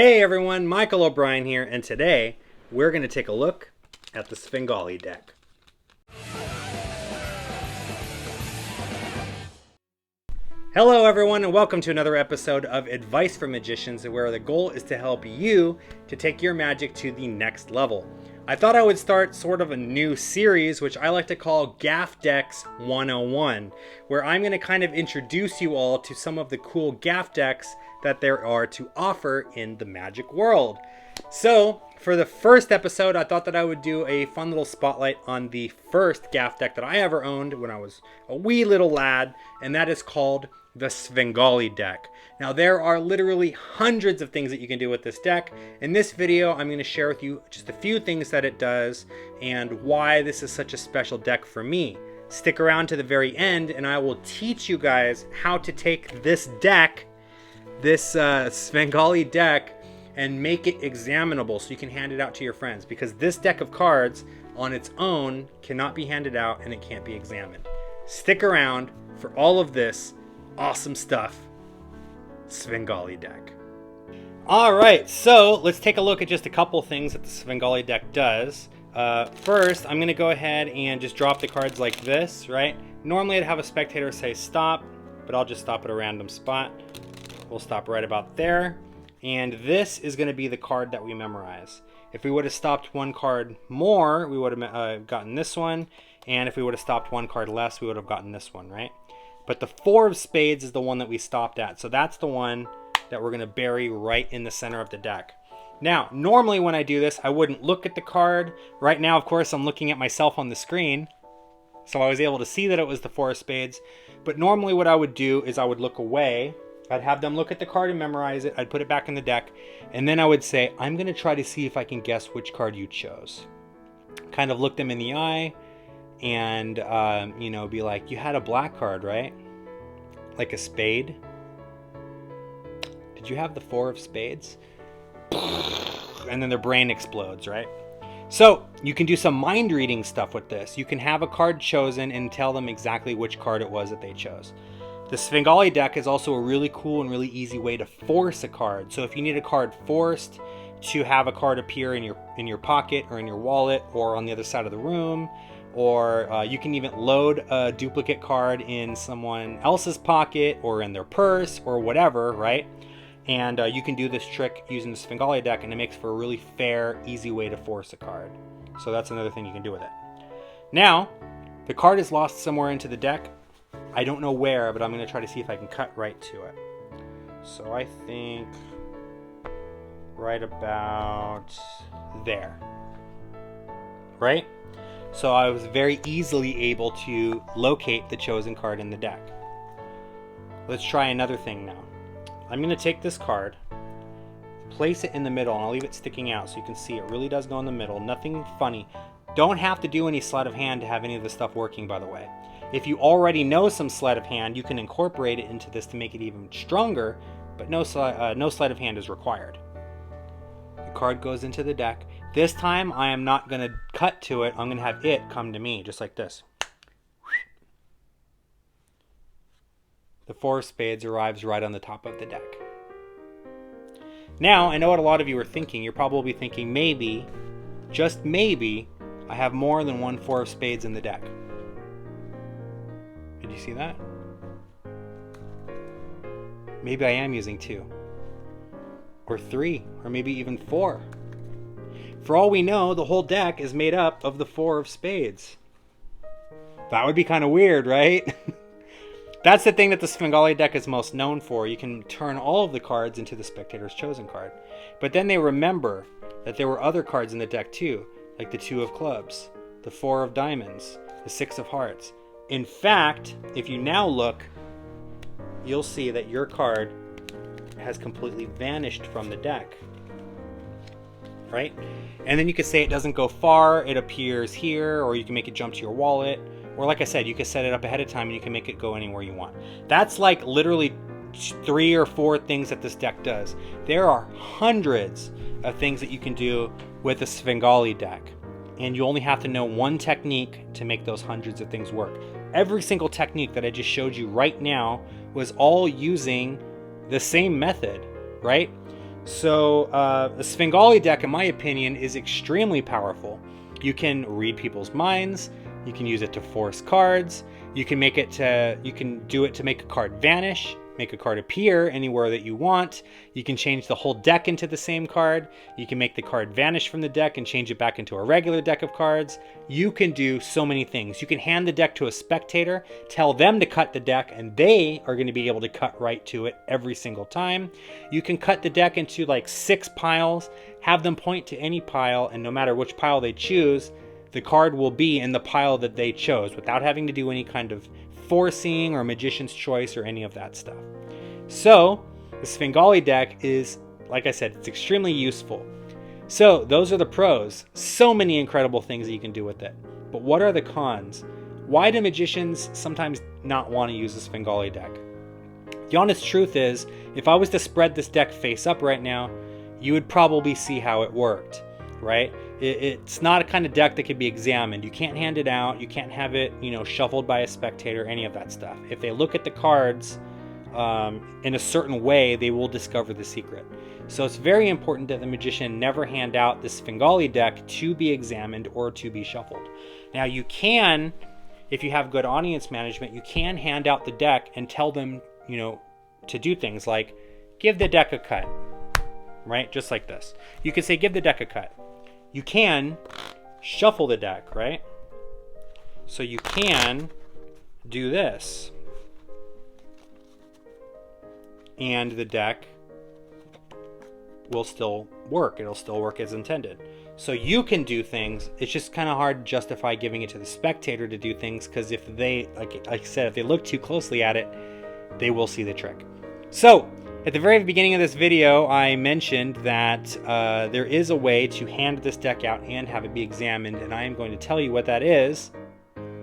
Hey everyone, Michael O'Brien here, and today we're going to take a look at the Svengali deck. Hello everyone, and welcome to another episode of Advice for Magicians, where the goal is to help you to take your magic to the next level. I thought I would start sort of a new series, which I like to call Gaff Decks 101, where I'm going to kind of introduce you all to some of the cool Gaff decks that there are to offer in the magic world. So, for the first episode, I thought that I would do a fun little spotlight on the first Gaff deck that I ever owned when I was a wee little lad, and that is called the Svengali deck. Now, there are literally hundreds of things that you can do with this deck. In this video, I'm going to share with you just a few things that it does and why this is such a special deck for me. Stick around to the very end, and I will teach you guys how to take this deck, this Svengali deck, and make it examinable so you can hand it out to your friends, because this deck of cards on its own cannot be handed out and it can't be examined. Stick around for all of this awesome stuff. Svengali deck. Alright, so let's take a look at just a couple things that the Svengali deck does. First, I'm going to go ahead and just drop the cards like this, right? Normally I'd have a spectator say stop, but I'll just stop at a random spot. We'll stop right about there. And this is going to be the card that we memorize. If we would have stopped one card more, we would have gotten this one. And if we would have stopped one card less, we would have gotten this one, right? But the 4 of spades is the one that we stopped at. So that's the one that we're going to bury right in the center of the deck. Now, normally when I do this, I wouldn't look at the card. Right now, of course, I'm looking at myself on the screen. So I was able to see that it was the 4 of spades. But normally what I would do is I would look away. I'd have them look at the card and memorize it. I'd put it back in the deck. And then I would say, I'm going to try to see if I can guess which card you chose. Kind of look them in the eye and, be like, you had a black card, right? Like a spade. Did you have the 4 of spades? And then their brain explodes, right? So you can do some mind reading stuff with this. You can have a card chosen and tell them exactly which card it was that they chose. The Svengali deck is also a really cool and really easy way to force a card. So if you need a card forced to have a card appear in your pocket or in your wallet or on the other side of the room, or you can even load a duplicate card in someone else's pocket or in their purse or whatever, right? And you can do this trick using the Svengali deck, and it makes for a really fair, easy way to force a card. So that's another thing you can do with it. Now, the card is lost somewhere into the deck. I don't know where, but I'm going to try to see if I can cut right to it. So I think right about there. Right? So I was very easily able to locate the chosen card in the deck. Let's try another thing now. I'm going to take this card, place it in the middle, and I'll leave it sticking out so you can see it really does go in the middle. Nothing funny. Don't have to do any sleight of hand to have any of this stuff working, by the way. If you already know some sleight of hand, you can incorporate it into this to make it even stronger, but no sleight of hand is required. The card goes into the deck. This time, I am not going to cut to it. I'm going to have it come to me, just like this. The 4 of spades arrives right on the top of the deck. Now, I know what a lot of you are thinking. You're probably thinking, maybe, just maybe, I have more than one 4 of spades in the deck. Did you see that? Maybe I am using 2. Or 3. Or maybe even 4. For all we know, the whole deck is made up of the 4 of spades. That would be kind of weird, right? That's the thing that the Svengali deck is most known for. You can turn all of the cards into the spectator's chosen card. But then they remember that there were other cards in the deck too, like the 2 of clubs, the 4 of diamonds, the 6 of hearts. In fact, if you now look, you'll see that your card has completely vanished from the deck. Right? And then you could say it doesn't go far, it appears here, or you can make it jump to your wallet. Or like I said, you can set it up ahead of time and you can make it go anywhere you want. That's like literally 3 or 4 things that this deck does. There are hundreds of things that you can do with a Svengali deck. And you only have to know one technique to make those hundreds of things work. Every single technique that I just showed you right now was all using the same method, right? So the Svengali deck, in my opinion, is extremely powerful. You can read people's minds. You can use it to force cards. You can make it to, you can do it to make a card vanish, make a card appear anywhere that you want. You can change the whole deck into the same card. You can make the card vanish from the deck and change it back into a regular deck of cards. You can do so many things. You can hand the deck to a spectator, tell them to cut the deck, and they are going to be able to cut right to it every single time. You can cut the deck into like 6 piles, have them point to any pile, and no matter which pile they choose, the card will be in the pile that they chose without having to do any kind of forcing or magician's choice or any of that stuff. So the Svengali deck is, like I said, it's extremely useful. So those are the pros. So many incredible things that you can do with it. But what are the cons? Why do magicians sometimes not want to use the Svengali deck? The honest truth is, if I was to spread this deck face up right now, you would probably see how it worked, right? It's not a kind of deck that can be examined. You can't hand it out. You can't have it, shuffled by a spectator, any of that stuff. If they look at the cards in a certain way, they will discover the secret. So it's very important that the magician never hand out the Svengali deck to be examined or to be shuffled. Now you can, if you have good audience management, you can hand out the deck and tell them, to do things like give the deck a cut, right? Just like this. You can say, give the deck a cut. You can shuffle the deck, right? So you can do this. And the deck will still work. It'll still work as intended. So you can do things. It's just kind of hard to justify giving it to the spectator to do things, because if they, like I said, if they look too closely at it, they will see the trick. So at the very beginning of this video, I mentioned that there is a way to hand this deck out and have it be examined, and I am going to tell you what that is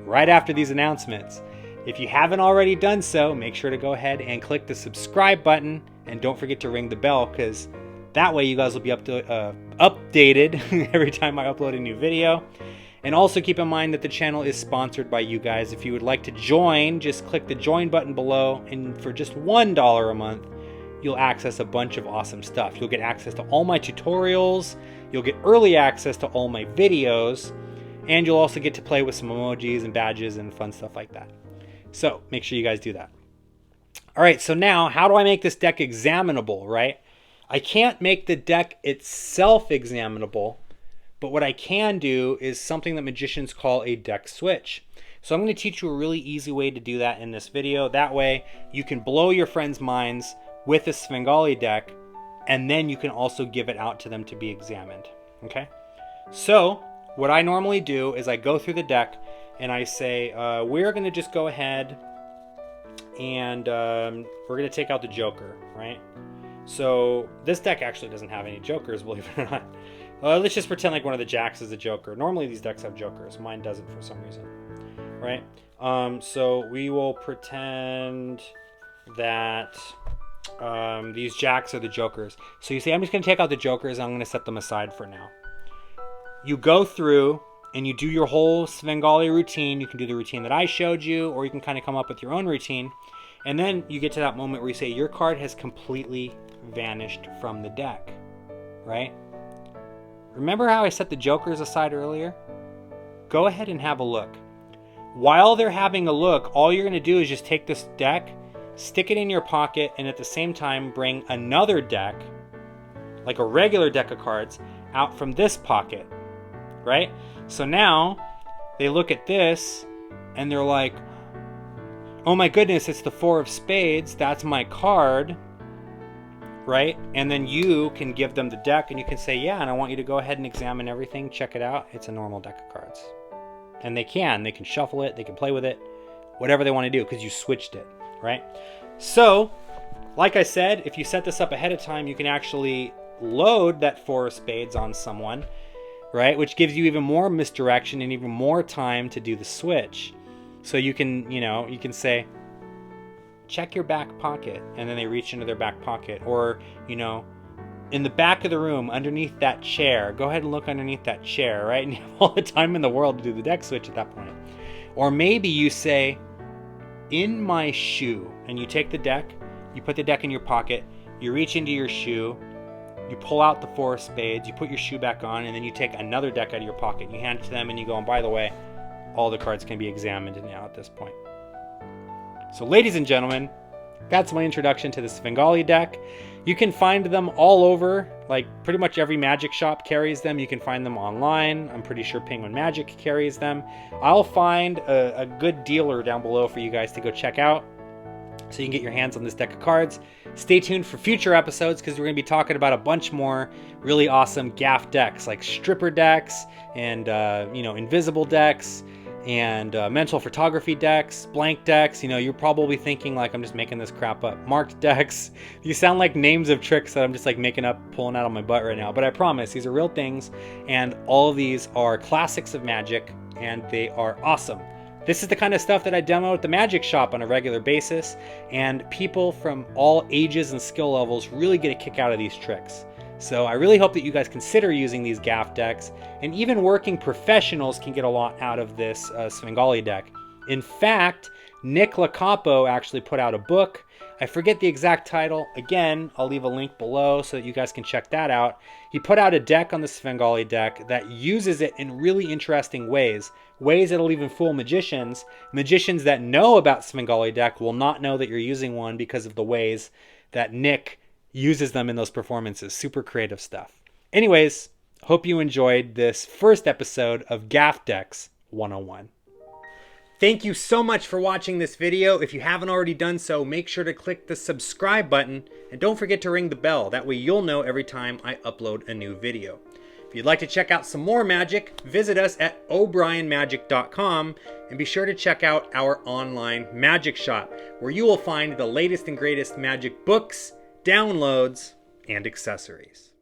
right after these announcements. If you haven't already done so, make sure to go ahead and click the subscribe button, and don't forget to ring the bell, because that way you guys will be updated every time I upload a new video. And also keep in mind that the channel is sponsored by you guys. If you would like to join, just click the join button below, and for just $1 a month, you'll access a bunch of awesome stuff. You'll get access to all my tutorials, you'll get early access to all my videos, and you'll also get to play with some emojis and badges and fun stuff like that. So make sure you guys do that. All right, so now how do I make this deck examinable, right? I can't make the deck itself examinable, but what I can do is something that magicians call a deck switch. So I'm going to teach you a really easy way to do that in this video. That way you can blow your friends' minds with a Svengali deck, and then you can also give it out to them to be examined. Okay? So what I normally do is I go through the deck and I say, we're going to just go ahead and we're going to take out the Joker, right? So this deck actually doesn't have any Jokers, believe it or not. Let's just pretend like one of the Jacks is a Joker. Normally these decks have Jokers. Mine doesn't for some reason, right? So we will pretend that these Jacks are the Jokers. So you see, I'm just going to take out the Jokers and I'm going to set them aside for now. You go through and you do your whole Svengali routine. You can do the routine that I showed you, or you can kind of come up with your own routine. And then you get to that moment where you say your card has completely vanished from the deck, right? Remember how I set the Jokers aside earlier? Go ahead and have a look. While they're having a look, all you're going to do is just take this deck, stick it in your pocket, and at the same time bring another deck, like a regular deck of cards, out from this pocket, right? So now they look at this and they're like, oh my goodness, it's the 4 of spades. That's my card, right? And then you can give them the deck and you can say, yeah, and I want you to go ahead and examine everything. Check it out. It's a normal deck of cards. And they can shuffle it. They can play with it, whatever they want to do, because you switched it, right? So, like I said, if you set this up ahead of time, you can actually load that 4 of spades on someone, right? Which gives you even more misdirection and even more time to do the switch. So you can, you can say, check your back pocket, and then they reach into their back pocket. Or, in the back of the room, underneath that chair, go ahead and look underneath that chair, right? And you have all the time in the world to do the deck switch at that point. Or maybe you say, in my shoe, and you take the deck, you put the deck in your pocket, you reach into your shoe, You pull out the 4 of spades, you put your shoe back on, and then you take another deck out of your pocket. You hand it to them and you go, and by the way, all the cards can be examined now at this point. So ladies and gentlemen, that's my introduction to the Svengali deck. You can find them all over, like pretty much every Magic shop carries them. You can find them online. I'm pretty sure Penguin Magic carries them. I'll find a good dealer down below for you guys to go check out, so you can get your hands on this deck of cards. Stay tuned for future episodes, because we're going to be talking about a bunch more really awesome Gaff decks, like stripper decks and invisible decks and mental photography decks, blank decks. You're probably thinking like, I'm just making this crap up. Marked decks. These sound like names of tricks that I'm just like making up, pulling out of my butt right now. But I promise these are real things, and all of these are classics of Magic, and they are awesome. This is the kind of stuff that I demo at the Magic shop on a regular basis, and people from all ages and skill levels really get a kick out of these tricks. So I really hope that you guys consider using these Gaff decks, and even working professionals can get a lot out of this Svengali deck. In fact, Nick Lacapo actually put out a book. I forget the exact title. Again, I'll leave a link below so that you guys can check that out. He put out a deck on the Svengali deck that uses it in really interesting ways. Ways that'll even fool magicians. Magicians that know about Svengali deck will not know that you're using one because of the ways that Nick uses them in those performances. Super creative stuff. Anyways, hope you enjoyed this first episode of Gaff Decks 101. Thank you so much for watching this video. If you haven't already done so, make sure to click the subscribe button, and don't forget to ring the bell. That way you'll know every time I upload a new video. If you'd like to check out some more magic, visit us at o'brienmagic.com, and be sure to check out our online magic shop, where you will find the latest and greatest magic books, downloads, and accessories.